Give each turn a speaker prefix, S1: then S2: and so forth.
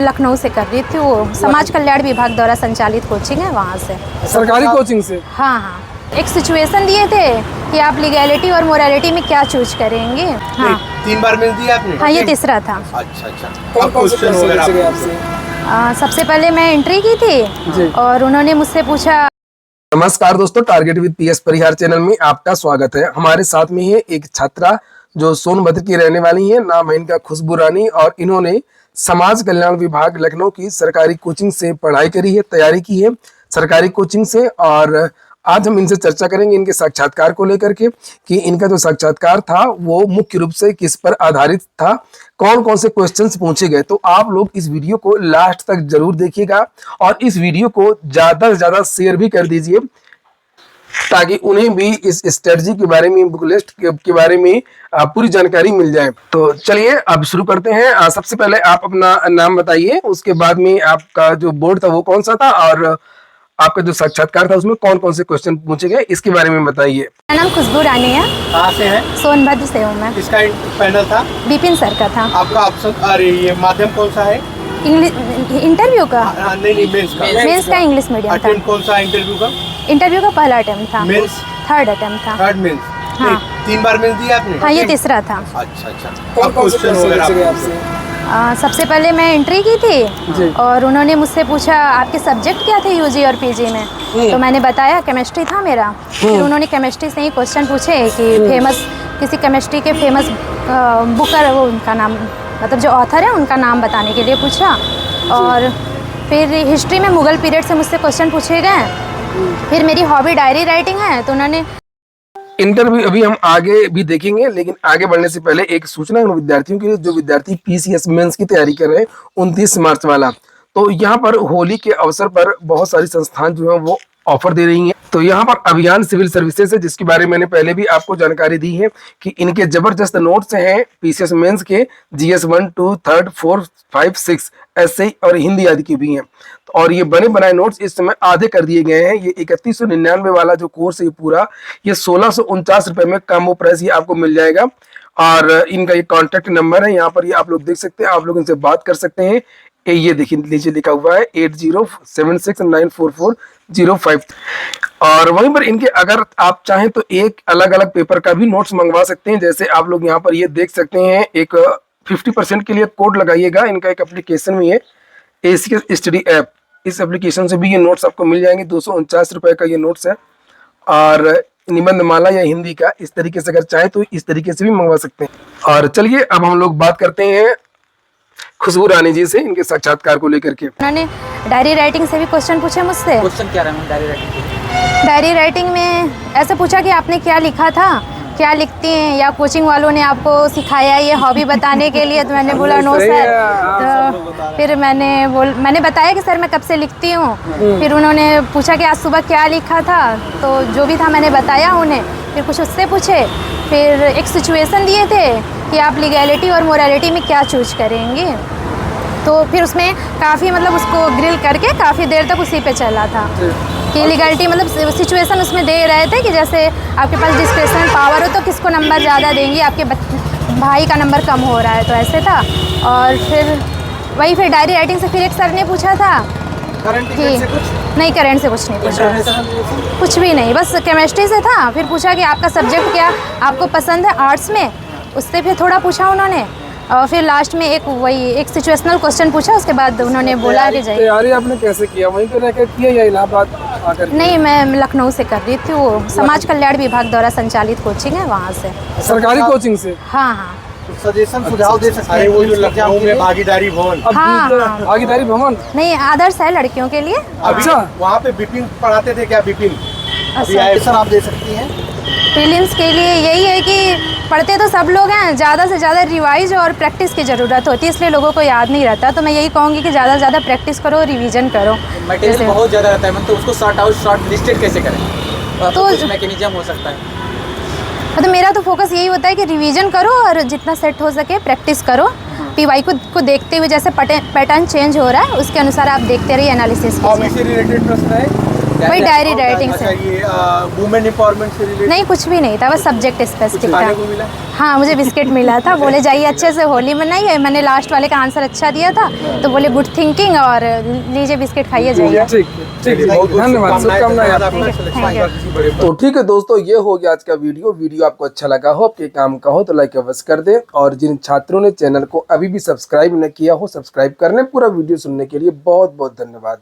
S1: लखनऊ से कर रही थी, वो समाज कल्याण विभाग द्वारा संचालित कोचिंग है, वहाँ से।
S2: सरकारी कोचिंग से?
S1: हाँ हाँ, एक सिचुएशन दिए थे कि आप लीगैलिटी और मोरालिटी में क्या चूज करेंगे। हाँ,
S3: 3 बार मिल दिया आपने?
S1: हाँ, ये तीसरा था।
S3: अच्छा।
S2: कौन कौन से क्वेश्चन आपसे?
S1: सबसे पहले मैं एंट्री की थी और उन्होंने मुझसे पूछा।
S2: नमस्कार दोस्तों, target with PS Parihar channel में आपका स्वागत है। हमारे साथ में है एक छात्रा जो सोनभद्र की रहने वाली है। नाम है इनका खुशबू रानी और इन्होंने समाज कल्याण विभाग लखनऊ की सरकारी कोचिंग से पढ़ाई करी है, तैयारी की है सरकारी कोचिंग से। और आज हम इनसे चर्चा करेंगे इनके साक्षात्कार को लेकर के कि इनका जो साक्षात्कार था वो मुख्य रूप से किस पर आधारित था, कौन कौन से क्वेश्चंस पूछे गए। तो आप लोग इस वीडियो को लास्ट तक जरूर देखिएगा और इस वीडियो को ज्यादा से ज्यादा शेयर भी कर दीजिए ताकि उन्हें भी इस स्ट्रेटजी के बारे में, बुक लिस्ट के बारे में पूरी जानकारी मिल जाए। तो चलिए अब शुरू करते हैं। सबसे पहले आप अपना नाम बताइए, उसके बाद में आपका जो बोर्ड था वो कौन सा था और आपका जो साक्षात्कार था उसमें कौन कौन से क्वेश्चन पूछे गए, इसके बारे में बताइए।
S1: मेरा नाम खुशबू रानी है।
S3: कहाँ से है?
S1: सोनभद्र से हूँ मैं।
S3: किसका पैनल था?
S1: विपिन सर का था।
S3: आपका ऑप्शन, अरे ये माध्यम कौन सा है?
S1: इंग्लिश इंटरव्यू का?
S3: नहीं, मेंस का।
S1: मेंस का इंग्लिश मीडियम था।
S3: अटेम्प्ट कौन सा इंटरव्यू का?
S1: इंटरव्यू का पहला अटेम्प्ट था।
S3: मेंस?
S1: थर्ड अटेम्प्ट था।
S3: Third mains.
S1: हाँ।
S3: 3 बार मिल दिया आपने?
S1: हाँ, ये तीसरा था।
S3: अच्छा।
S2: कौन कौन से क्वेश्चन आपसे?
S1: सबसे पहले मैं एंट्री की थी और उन्होंने मुझसे पूछा आपके सब्जेक्ट क्या थे यूजी और पीजी में। तो मैंने बताया केमिस्ट्री था मेरा। फिर उन्होंने केमिस्ट्री से ही क्वेश्चन पूछे कि फेमस, किसी केमिस्ट्री के फेमस बुकर, वो उनका नाम, मतलब जो ऑथर है उनका नाम बताने के लिए पूछा। और फिर हिस्ट्री में मुगल पीरियड से मुझसे क्वेश्चन पूछे गए। फिर मेरी हॉबी डायरी राइटिंग है, तो उन्होंने
S2: इंटरव्यू अभी हम आगे भी देखेंगे, लेकिन आगे बढ़ने से पहले एक सूचना उन विद्यार्थियों के लिए जो विद्यार्थी पीसीएस मेंस की तैयारी कर रहे हैं 29 मार्च वाला। तो यहाँ पर होली के अवसर पर बहुत सारी संस्थान जो है वो ऑफर दे रही हैं। तो यहाँ पर अभियान सिविल सर्विसेज है, जिसके बारे में मैंने पहले भी आपको जानकारी दी है कि इनके जबरदस्त नोट्स हैं पीसीएस मेंस के, जीएस 1, 2, 3, 4, 5, 6 एसए और हिंदी आदि की भी हैं। और ये बने बनाए नोट्स इस समय आधे कर दिए गए हैं। ये 3199 वाला जो कोर्स है ये पूरा, ये 1649 रुपए में कॉम्बो प्राइस ये आपको मिल जाएगा। और इनका ये कॉन्टेक्ट नंबर है, यहाँ पर ये आप लोग देख सकते हैं, आप लोग इनसे बात कर सकते हैं। ये देखिए नीचे लिखा हुआ है 8076944005। और वहीं पर इनके अगर आप चाहें तो एक अलग अलग पेपर का भी नोट्स मंगवा सकते हैं। जैसे आप लोग यहाँ पर ये देख सकते हैं, एक 50% के लिए कोड लगाइएगा। इनका एक एप्लीकेशन भी है, एसीएस स्टडी ऐप, इस एप्लीकेशन से भी ये नोट्स आपको मिल जाएंगे। 249 रुपए का ये नोट्स है। और निबंध माला या हिंदी का इस तरीके से अगर चाहे तो इस तरीके से भी मंगवा सकते हैं। और चलिए अब हम लोग बात करते हैं खुशबू रानी जी से इनके साक्षात्कार को लेकर के।
S1: उन्होंने डायरी राइटिंग से भी क्वेश्चन पूछे मुझसे।
S4: क्वेश्चन क्या रहा है डायरी राइटिंग?
S1: डायरी राइटिंग में ऐसे पूछा कि आपने क्या लिखा था, क्या लिखती हैं, या कोचिंग वालों ने आपको सिखाया ये हॉबी बताने के लिए। तो मैंने बोला नो सर। तो फिर मैंने बताया कि सर मैं कब से लिखती हूँ। फिर उन्होंने पूछा कि आज सुबह क्या लिखा था, तो जो भी था मैंने बताया उन्हें। फिर कुछ उससे पूछे, फिर एक सिचुएशन दिए थे कि आप लीगैलिटी और मोरालिटी में क्या चूज करेंगे। तो फिर उसमें काफ़ी, मतलब उसको ग्रिल करके काफ़ी देर तक उसी पे चला था कि लीगैलिटी, मतलब सिचुएशन उसमें दे रहे थे कि जैसे आपके पास डिस्क्रिप्शन पावर हो तो किसको नंबर ज़्यादा देंगी, आपके भाई का नंबर कम हो रहा है, तो ऐसे था। और फिर डायरी राइटिंग से फिर एक सर ने पूछा था कि नहीं, करंट से कुछ नहीं पूछा, कुछ भी नहीं, बस केमिस्ट्री से था। फिर पूछा कि आपका सब्जेक्ट क्या आपको पसंद है आर्ट्स में, उससे फिर थोड़ा पूछा उन्होंने। और फिर लास्ट में एक सिचुएशनल क्वेश्चन पूछा। उसके बाद उन्होंने बोला कि जाइए।
S2: तैयारी आपने कैसे किया, वहीं पे रहकर किया या इलाहाबाद आकर?
S1: नहीं, मैं लखनऊ से कर रही थी, वो समाज कल्याण विभाग द्वारा संचालित कोचिंग है, वहाँ से।
S2: सरकारी कोचिंग से?
S1: हाँ।
S3: सजेशन सुझाव दे सकते हैं? वो जो लखनऊ में भागीदारी भवन,
S1: हाँ।
S2: भागीदारी भवन
S1: नहीं, आदर्श है लड़कियों के लिए।
S3: अच्छा, वहाँ पे विपिन पढ़ाते थे क्या? विपिन सर आप दे सकती हैं?
S1: प्रीलिम्स के लिए यही है कि पढ़ते तो सब लोग हैं, ज़्यादा से ज़्यादा रिवाइज और प्रैक्टिस की ज़रूरत होती है, इसलिए लोगों को याद नहीं रहता। तो मैं यही कहूँगी कि ज़्यादा से ज़्यादा प्रैक्टिस करो, रिवीजन करो।
S4: मटेरियल बहुत ज़्यादा रहता है, तो उसको शॉर्ट लिस्टेड कैसे करें? तो कुछ मैकेनिज्म हो सकता है?
S1: तो मेरा तो फोकस यही होता है कि रिवीजन करो और जितना सेट हो सके प्रैक्टिस करो। पीवाई को देखते हुए जैसे पैटर्न चेंज हो रहा है उसके अनुसार आप देखते रहिए, एनालिसिस
S3: हॉबी से रिलेटेड प्रश्न है?
S1: वही डायरी राइटिंग
S3: अच्छा,
S1: से।
S3: ये वुमेन एम्पावरमेंट से रिलेटेड
S1: नहीं, कुछ भी नहीं था, बस सब्जेक्ट स्पेसिफिक
S3: खाने को
S1: था।
S3: मिला?
S1: हाँ, मुझे बिस्किट मिला था, बोले जाइए अच्छे से होली मनाइए। मैंने लास्ट वाले का आंसर अच्छा दिया था, तो बोले गुड थिंकिंग और लीजिए बिस्किट खाइए जाइए।
S2: ठीक है, बहुत धन्यवाद, शुभकामनाएं आपको।
S3: आपका सिलेक्शन हुआ किसी बड़े
S2: तो ठीक है दोस्तों, ये हो गया आज का वीडियो आपको अच्छा लगा हो, आपके काम का हो तो लाइक अवश्य कर दें, और जिन छात्रों ने चैनल को अभी भी सब्सक्राइब न किया हो सब्सक्राइब कर लें। पूरा वीडियो सुनने के लिए बहुत बहुत धन्यवाद।